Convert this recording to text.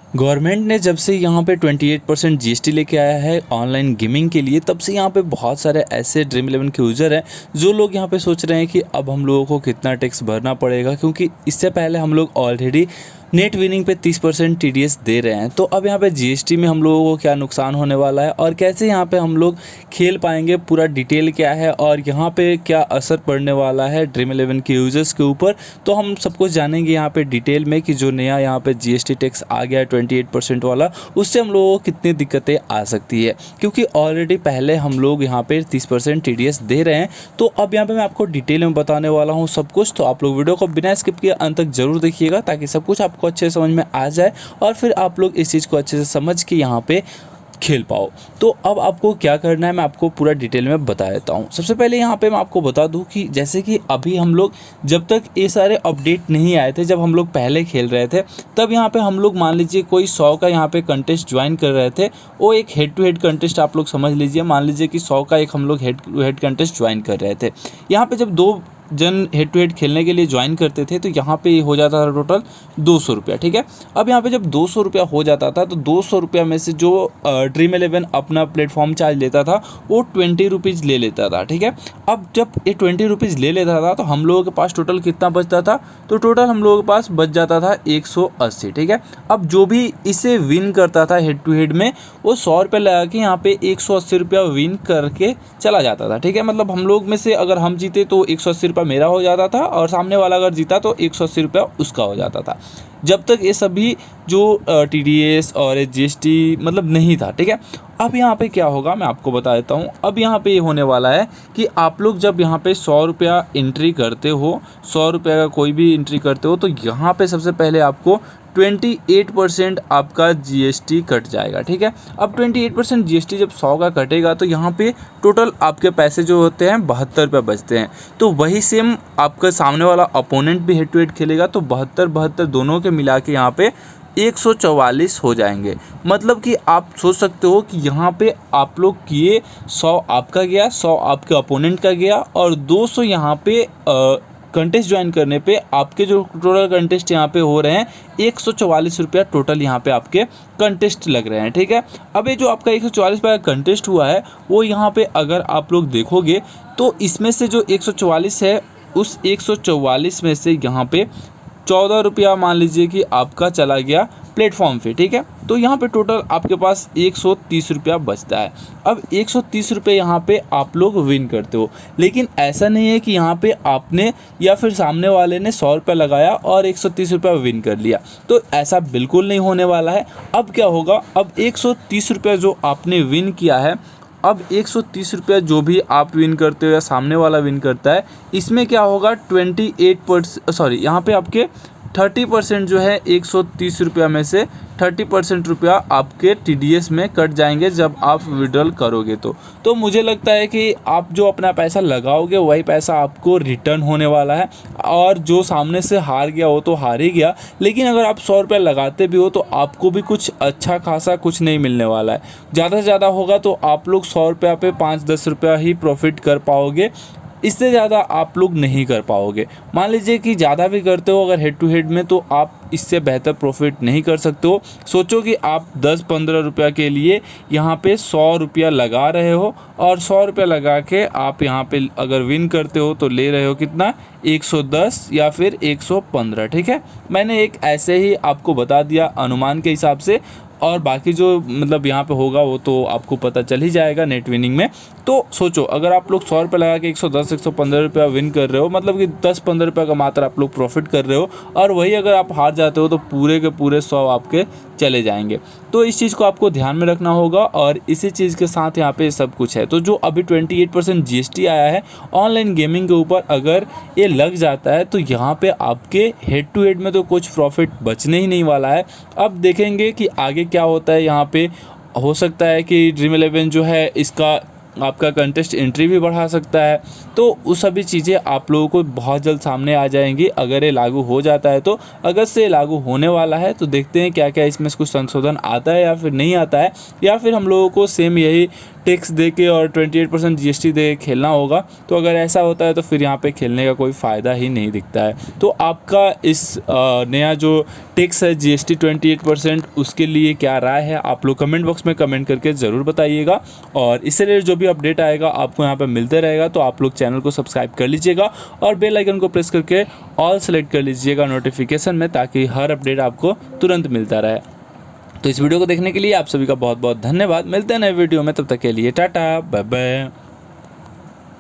Government ने जब से यहाँ पे 28% जीएसटी लेके आया है ऑनलाइन गेमिंग के लिए, तब से यहाँ पे बहुत सारे ऐसे ड्रीम इलेवन के यूज़र हैं जो लोग यहाँ पे सोच रहे हैं कि अब हम लोगों को कितना टैक्स भरना पड़ेगा, क्योंकि इससे पहले हम लोग ऑलरेडी नेट विनिंग पे 30% टीडीएस दे रहे हैं। तो अब यहाँ पे जीएसटी में हम लोगों को क्या नुकसान होने वाला है और कैसे यहाँ पे हम लोग खेल पाएंगे, पूरा डिटेल क्या है और यहाँ पे क्या असर पड़ने वाला है ड्रीम इलेवन के यूज़र्स के ऊपर, तो हम सब कुछ जानेंगे यहाँ पे डिटेल में कि जो नया यहाँ पे जीएसटी टैक्स आ गया है 28% वाला, उससे हम लोगों को कितनी दिक्कतें आ सकती है, क्योंकि ऑलरेडी पहले हम लोग यहाँ पे 30% टीडीएस दे रहे हैं। तो अब यहाँ पे मैं आपको डिटेल में बताने वाला हूँ सब कुछ, तो आप लोग वीडियो को बिना स्किप किए अंत तक जरूर देखिएगा ताकि सब कुछ आपको अच्छे से समझ में आ जाए और फिर आप लोग इस चीज़ को अच्छे से समझ के यहाँ पे खेल पाओ। तो अब आपको क्या करना है मैं आपको पूरा डिटेल में बता देता हूँ। सबसे पहले यहाँ पे मैं आपको बता दूँ कि जैसे कि अभी हम लोग जब तक ये सारे अपडेट नहीं आए थे, जब हम लोग पहले खेल रहे थे, तब यहाँ पे हम लोग मान लीजिए कोई 100 का यहाँ पे कंटेस्ट ज्वाइन कर रहे थे, वो एक हेड टू हेड कंटेस्ट आप लोग समझ लीजिए। मान लीजिए कि 100 का एक हम लोग head to head contest join कर रहे थे। यहाँ पे जब 2 जन हेड टू हेड खेलने के लिए ज्वाइन करते थे तो यहाँ पे हो जाता था टोटल 200 रुपया, ठीक है। अब यहाँ पे जब 200 रुपया हो जाता था तो 200 रुपया में से जो ड्रीम इलेवन अपना प्लेटफॉर्म चार्ज लेता था वो 20 रुपीज़ ले लेता था, ठीक है। अब जब ये 20 रुपीज़ ले लेता था तो हम लोगों के पास टोटल कितना बचता था, तो टोटल हम लोगों के पास बच जाता था 180, ठीक है। अब जो भी इसे विन करता था हेड टू हेड में, वो 100 रुपये लगा के यहाँ पे 180 रुपया विन करके चला जाता था, ठीक है। मतलब हम लोग में से अगर हम जीते तो 180 मेरा हो जाता था और सामने वाला अगर जीता तो 180 रुपया उसका हो जाता था, जब तक ये सभी जो टीडीएस और जीएसटी मतलब नहीं था, ठीक है। अब यहाँ पे क्या होगा मैं आपको बता देता हूँ। अब यहाँ पे ये होने वाला है कि आप लोग जब यहाँ पे 100 रुपया एंट्री करते हो, 100 रुपया का कोई भी एंट्री करते हो, तो यहाँ पे सबसे पहले आपको 28% आपका जीएसटी कट जाएगा, ठीक है। अब 28% जीएसटी जब 100 का कटेगा तो यहाँ पे टोटल आपके पैसे जो होते हैं 72 रुपये बचते हैं। तो वही सेम आपका सामने वाला अपोनेंट भी हेड टू हेड खेलेगा तो 72 दोनों के मिला के यहाँ पे 144 हो जाएंगे। मतलब कि आप सोच सकते हो कि यहाँ पे आप लोग किए 100 आपका गया, 100 आपके अपोनेंट का गया और 200 यहाँ पे कंटेस्ट ज्वाइन करने पे आपके जो टोटल कंटेस्ट यहाँ पे हो रहे हैं 144 रुपया टोटल यहाँ पे आपके कंटेस्ट लग रहे हैं, ठीक है। अब ये जो आपका 144 रुपये का कंटेस्ट हुआ है वो यहाँ पे अगर आप लोग देखोगे तो इसमें से जो 144 है उस 144 में से यहाँ पे 14 रुपया मान लीजिए कि आपका चला गया प्लेटफॉर्म पे, ठीक है। तो यहाँ पे टोटल आपके पास 130 रुपया बचता है। अब 130 रुपये यहाँ पे आप लोग विन करते हो, लेकिन ऐसा नहीं है कि यहाँ पे आपने या फिर सामने वाले ने 100 रुपया लगाया और 130 रुपया विन कर लिया, तो ऐसा बिल्कुल नहीं होने वाला है। अब क्या होगा, अब 130 रुपया जो आपने विन किया है, अब 130 रुपया जो भी आप विन करते हो या सामने वाला विन करता है, इसमें क्या होगा 28% सॉरी यहाँ पे आपके 30% जो है 130 रुपया में से 30% रुपया आपके टीडीएस में कट जाएंगे जब आप विड्रॉल करोगे। तो मुझे लगता है कि आप जो अपना पैसा लगाओगे वही पैसा आपको रिटर्न होने वाला है, और जो सामने से हार गया वो तो हार ही गया, लेकिन अगर आप 100 रुपया लगाते भी हो तो आपको भी कुछ अच्छा खासा कुछ नहीं मिलने वाला है। ज़्यादा से ज़्यादा होगा तो आप लोग 100 रुपया पे 5-10 रुपया ही प्रॉफिट कर पाओगे, इससे ज़्यादा आप लोग नहीं कर पाओगे। मान लीजिए कि ज़्यादा भी करते हो अगर हेड टू हेड में, तो आप इससे बेहतर प्रॉफिट नहीं कर सकते हो। सोचो कि आप 10-15 रुपया के लिए यहाँ पे 100 रुपया लगा रहे हो और 100 रुपया लगा के आप यहाँ पे अगर विन करते हो तो ले रहे हो कितना, 110 या फिर 115, ठीक है। मैंने एक ऐसे ही आपको बता दिया अनुमान के हिसाब से, और बाकी जो मतलब यहाँ पे होगा वो तो आपको पता चल ही जाएगा नेट विनिंग में। तो सोचो अगर आप लोग 100 रुपये लगा के 110-115 रुपया विन कर रहे हो, मतलब कि 10-15 रुपये का मात्र आप लोग प्रॉफिट कर रहे हो, और वही अगर आप हार जाते हो तो पूरे के पूरे 100 आपके चले जाएंगे। तो इस चीज़ को आपको ध्यान में रखना होगा, और इसी चीज़ के साथ यहाँ पे सब कुछ है। तो जो अभी 28% जीएसटी आया है ऑनलाइन गेमिंग के ऊपर, अगर ये लग जाता है तो यहाँ पे आपके हेड टू हेड में तो कुछ प्रॉफिट बचने ही नहीं वाला है। अब देखेंगे कि आगे क्या होता है। यहाँ पे हो सकता है कि ड्रीम इलेवन जो है इसका आपका कंटेस्ट एंट्री भी बढ़ा सकता है, तो वो सभी चीज़ें आप लोगों को बहुत जल्द सामने आ जाएंगी अगर ये लागू हो जाता है। तो अगस्त से लागू होने वाला है, तो देखते हैं क्या क्या इसमें कुछ संशोधन आता है या फिर नहीं आता है, या फिर हम लोगों को सेम यही टैक्स दे के और 28% जीएसटी दे के खेलना होगा। तो अगर ऐसा होता है तो फिर यहाँ पे खेलने का कोई फ़ायदा ही नहीं दिखता है। तो आपका इस नया जो टैक्स है जीएसटी 28% उसके लिए क्या राय है, आप लोग कमेंट बॉक्स में कमेंट करके ज़रूर बताइएगा। और इससे रिलेटेड जो भी अपडेट आएगा आपको यहाँ पे मिलते रहेगा। तो आप लोग चैनल को सब्सक्राइब कर लीजिएगा और बेल आइकन को प्रेस करके ऑल सेलेक्ट कर लीजिएगा नोटिफिकेशन में, ताकि हर अपडेट आपको तुरंत मिलता रहे। तो इस वीडियो को देखने के लिए आप सभी का बहुत बहुत धन्यवाद। मिलते हैं नए वीडियो में, तब तक के लिए टाटा बाय बाय।